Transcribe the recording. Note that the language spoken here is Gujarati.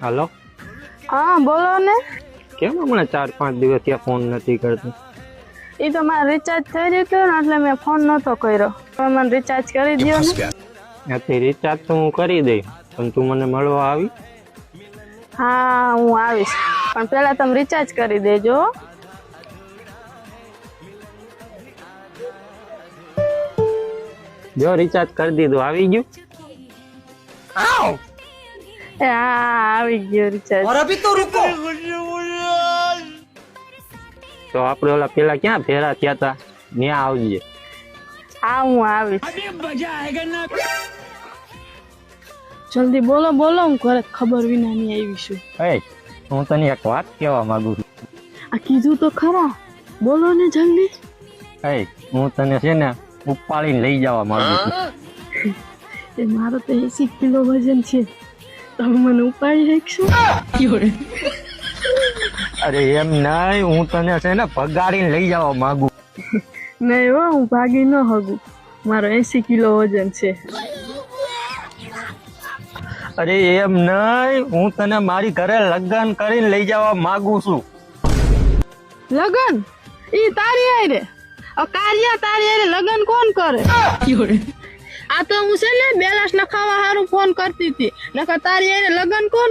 હાલો, હા બોલો ને. કેમ હમણાં 4-5 દિવસ ત્યાં ફોન નથી કરતો? એ તો મારે રિચાર્જ થઈ રહ્યું હતું ને એટલે મેં ફોન નતો કર્યો. તમે મને રિચાર્જ કરી દો ને. ત્યાંથી રિચાર્જ તો હું કરી દઈ, પણ તું મને મળવા આવી? હા હું આવીશ, પણ પેલા તમે રિચાર્જ કરી દેજો. જો રિચાર્જ કરી દીધું, આવી ગયું? એ હા આવી ગયો રિચાર્જ. और अभी तो रुको। તો આપણે ઓલા પેલા ક્યાં ભેરા થયા હતા ત્યાં આવજે. હા હું આવીશ. જલ્દી બોલો બોલો, હું ઘરે ખબર વિના ની આવી છું. એ હું તને એક વાત કહેવા માંગુ છું. આ કીધું તો ખરા, બોલો ને જલ્દી. એ હું તને છે ને ઉપાડીને લઈ જવા માંગુ છું. એ મારો તો 80 કિલો વજન છે, તમે મને ઉપાડી શકશો? અરે એમ નહીં, હું તને છે ને ભગાડીને લઈ જવા માંગુ. નહીં હો, હું ભાગી ન હગું, મારો 80 કિલો વજન છે. અરે એમ નહીં, હું તને મારી ઘરે લગ્ન કરીને લઈ જવા માંગુ છું. લગન? ઈ તારી હારે? કાર્યા તારી હારે લગન કોણ કરે? આ તો હું છે ને બેલાસ નખાવા હારું ફોન કરતી હતી, નકર તારી હારે લગન કોણ